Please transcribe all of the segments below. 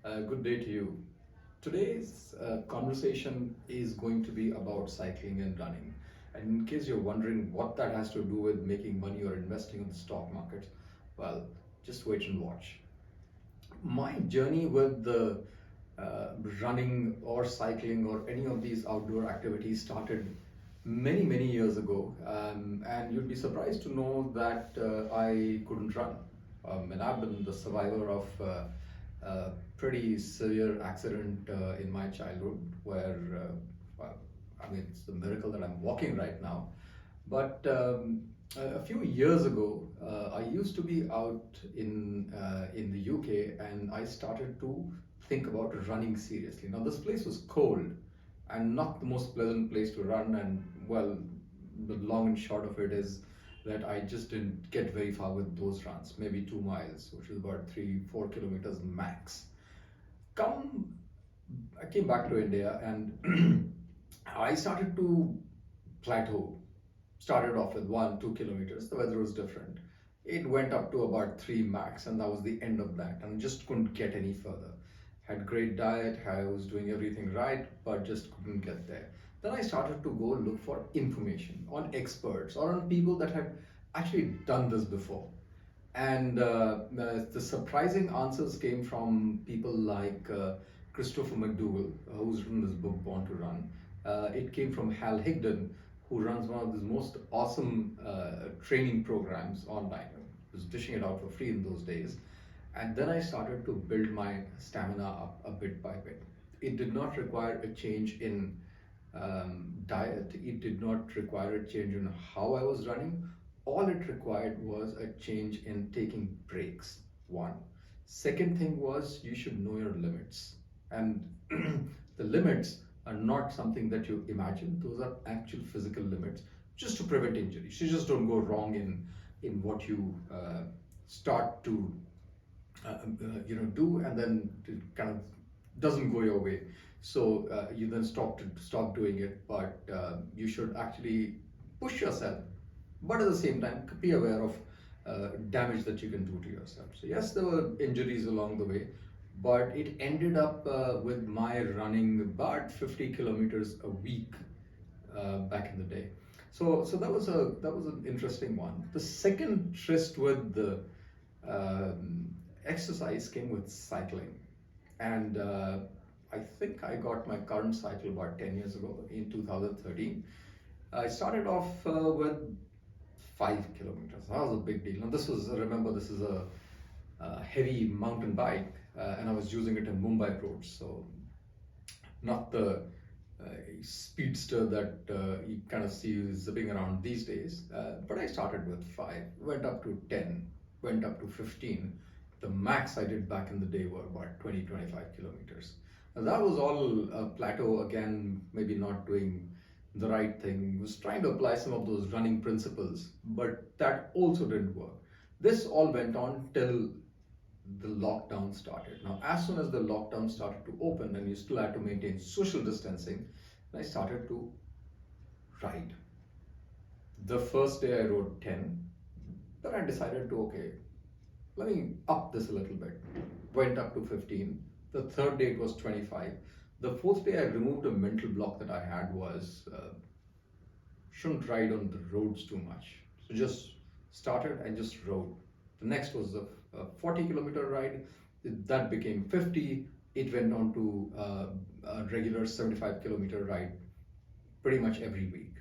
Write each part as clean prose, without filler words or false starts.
Good day to you. Today's conversation is going to be about cycling and running. And in case you're wondering what that has to do with making money or investing in the stock market, well, just wait and watch. My journey with the running or cycling or any of these outdoor activities started many years ago, and you'd be surprised to know that I couldn't run. And I've been the survivor of a pretty severe accident in my childhood where, well, I mean, it's a miracle that I'm walking right now. But a few years ago, I used to be out in the UK, and I started to think about running seriously. Now, this place was cold and not the most pleasant place to run, and well, the long and short of it is that I just didn't get very far with those runs, maybe 2 miles, which is about 3-4 kilometers max. Come, I came back to India and I started to plateau. Started off with 1-2 kilometers. The weather was different. It went up to about 3 max, and that was the end of that. And just couldn't get any further. Had great diet, I was doing everything right, but just couldn't get there. Then I started to go look for information on experts or on people that had actually done this before. And the surprising answers came from people like Christopher McDougall, who's written this book, Born to Run. It came from Hal Higdon, who runs one of the most awesome training programs online. He was dishing it out for free in those days. And then I started to build my stamina up a bit by bit. It did not require a change in diet, it did not require a change in how I was running. All it required was a change in taking breaks. One. Second thing was you should know your limits. And the limits are not something that you imagine, those are actual physical limits just to prevent injuries. You just don't go wrong in what you start to do, and then it kind of doesn't go your way. So you then stop doing it, but you should actually push yourself, but at the same time be aware of damage that you can do to yourself. So yes, there were injuries along the way, but it ended up with my running about 50 kilometers a week back in the day. So that was an interesting one. The second tryst with the exercise came with cycling, and I think I got my current cycle about 10 years ago in 2013. I started off with 5 kilometers. That was a big deal. And remember, this is a heavy mountain bike, and I was using it in Mumbai roads. So not the speedster that you kind of see zipping around these days. But I started with 5, went up to 10, went up to 15. The max I did back in the day were about 20-25 kilometers. Now that was all a plateau again, maybe not doing the right thing, was trying to apply some of those running principles, but that also didn't work. This all went on till the lockdown started. Now, as soon as the lockdown started to open and you still had to maintain social distancing, I started to ride. The first day I rode 10, then I decided to, okay, let me up this a little bit. Went up to 15. The third day it was 25. The fourth day I removed a mental block that I had was shouldn't ride on the roads too much. So just started and just rode. The next was a 40-kilometer ride. That became 50. It went on to a regular 75-kilometer ride pretty much every week.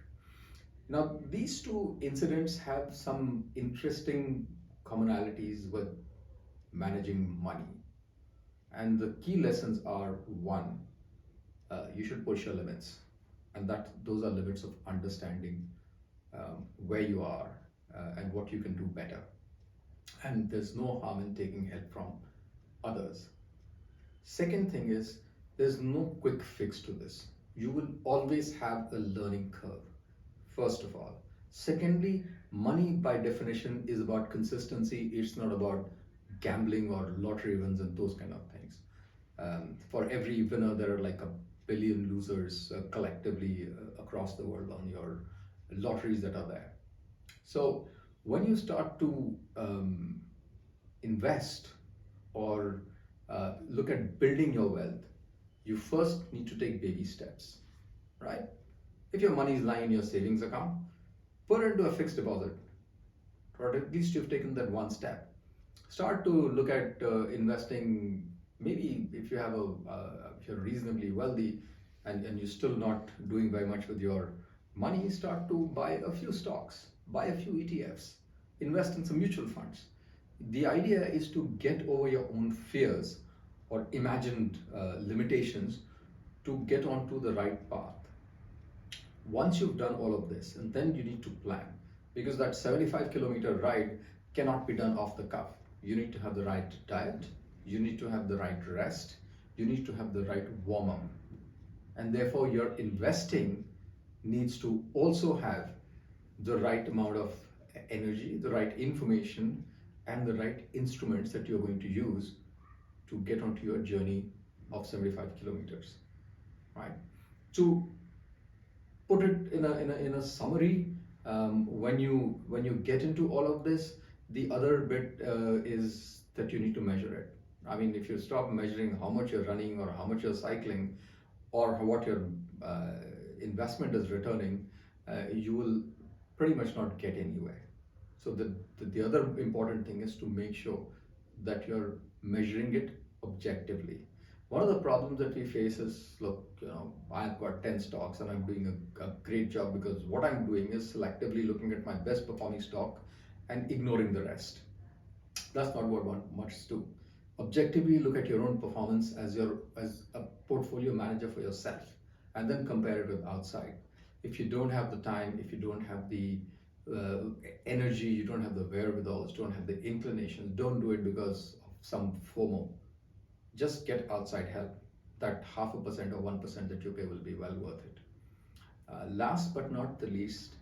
Now, these two incidents have some interesting commonalities with managing money. And the key lessons are: one, you should push your limits. And those are limits of understanding where you are and what you can do better. And there's no harm in taking help from others. Second thing is, there's no quick fix to this. You will always have a learning curve, first of all. Secondly, money by definition is about consistency. It's not about gambling or lottery wins and those kind of things. For every winner, there are like a billion losers collectively across the world on your lotteries that are there. So when you start to invest or look at building your wealth, you first need to take baby steps, right? If your money is lying in your savings account, put it into a fixed deposit, or at least you've taken that one step. Start to look at investing. Maybe if you have if you're reasonably wealthy and you're still not doing very much with your money, start to buy a few stocks, buy a few ETFs, invest in some mutual funds. The idea is to get over your own fears or imagined limitations to get onto the right path. Once you've done all of this, and then you need to plan, because that 75-kilometer ride cannot be done off the cuff. You need to have the right diet, you need to have the right rest, you need to have the right warm up, and therefore your investing needs to also have the right amount of energy, the right information, and the right instruments that you're going to use to get onto your journey of 75 kilometers, right? To put it in a summary, when you get into all of this, the other bit is that you need to measure it. I mean, if you stop measuring how much you're running or how much you're cycling or what your investment is returning, you will pretty much not get anywhere. So the other important thing is to make sure that you're measuring it objectively. One of the problems that we face is, look, I've got 10 stocks and I'm doing a great job because what I'm doing is selectively looking at my best performing stock and ignoring the rest. That's not what one must do. Objectively look at your own performance as a portfolio manager for yourself, and then compare it with outside. If you don't have the time, if you don't have the energy, you don't have the wherewithal, you don't have the inclinations, don't do it because of some FOMO. Just get outside help. That 0.5% or 1% that you pay will be well worth it. Last but not the least,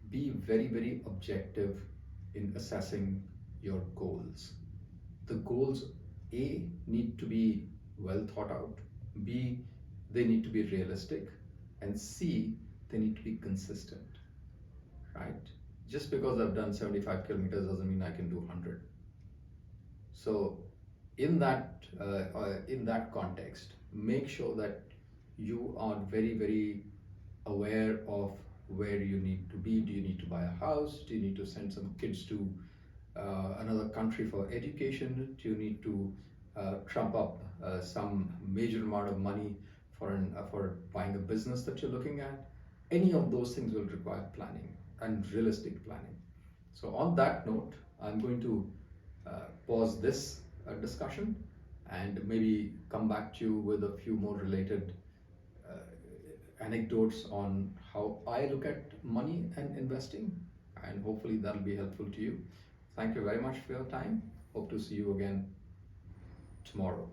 be very, very objective in assessing your goals. The goals, A, need to be well thought out, B, they need to be realistic, and C, they need to be consistent, right? Just because I've done 75 kilometers doesn't mean I can do 100. So in that context, make sure that you are very, very aware of where you need to be. Do you need to buy a house? Do you need to send some kids to another country for education? Do you need to trump up some major amount of money for buying a business that you're looking at? Any of those things will require planning and realistic planning. So on that note, I'm going to pause this discussion and maybe come back to you with a few more related anecdotes on how I look at money and investing, and hopefully that'll be helpful to you. Thank you very much for your time. Hope to see you again tomorrow.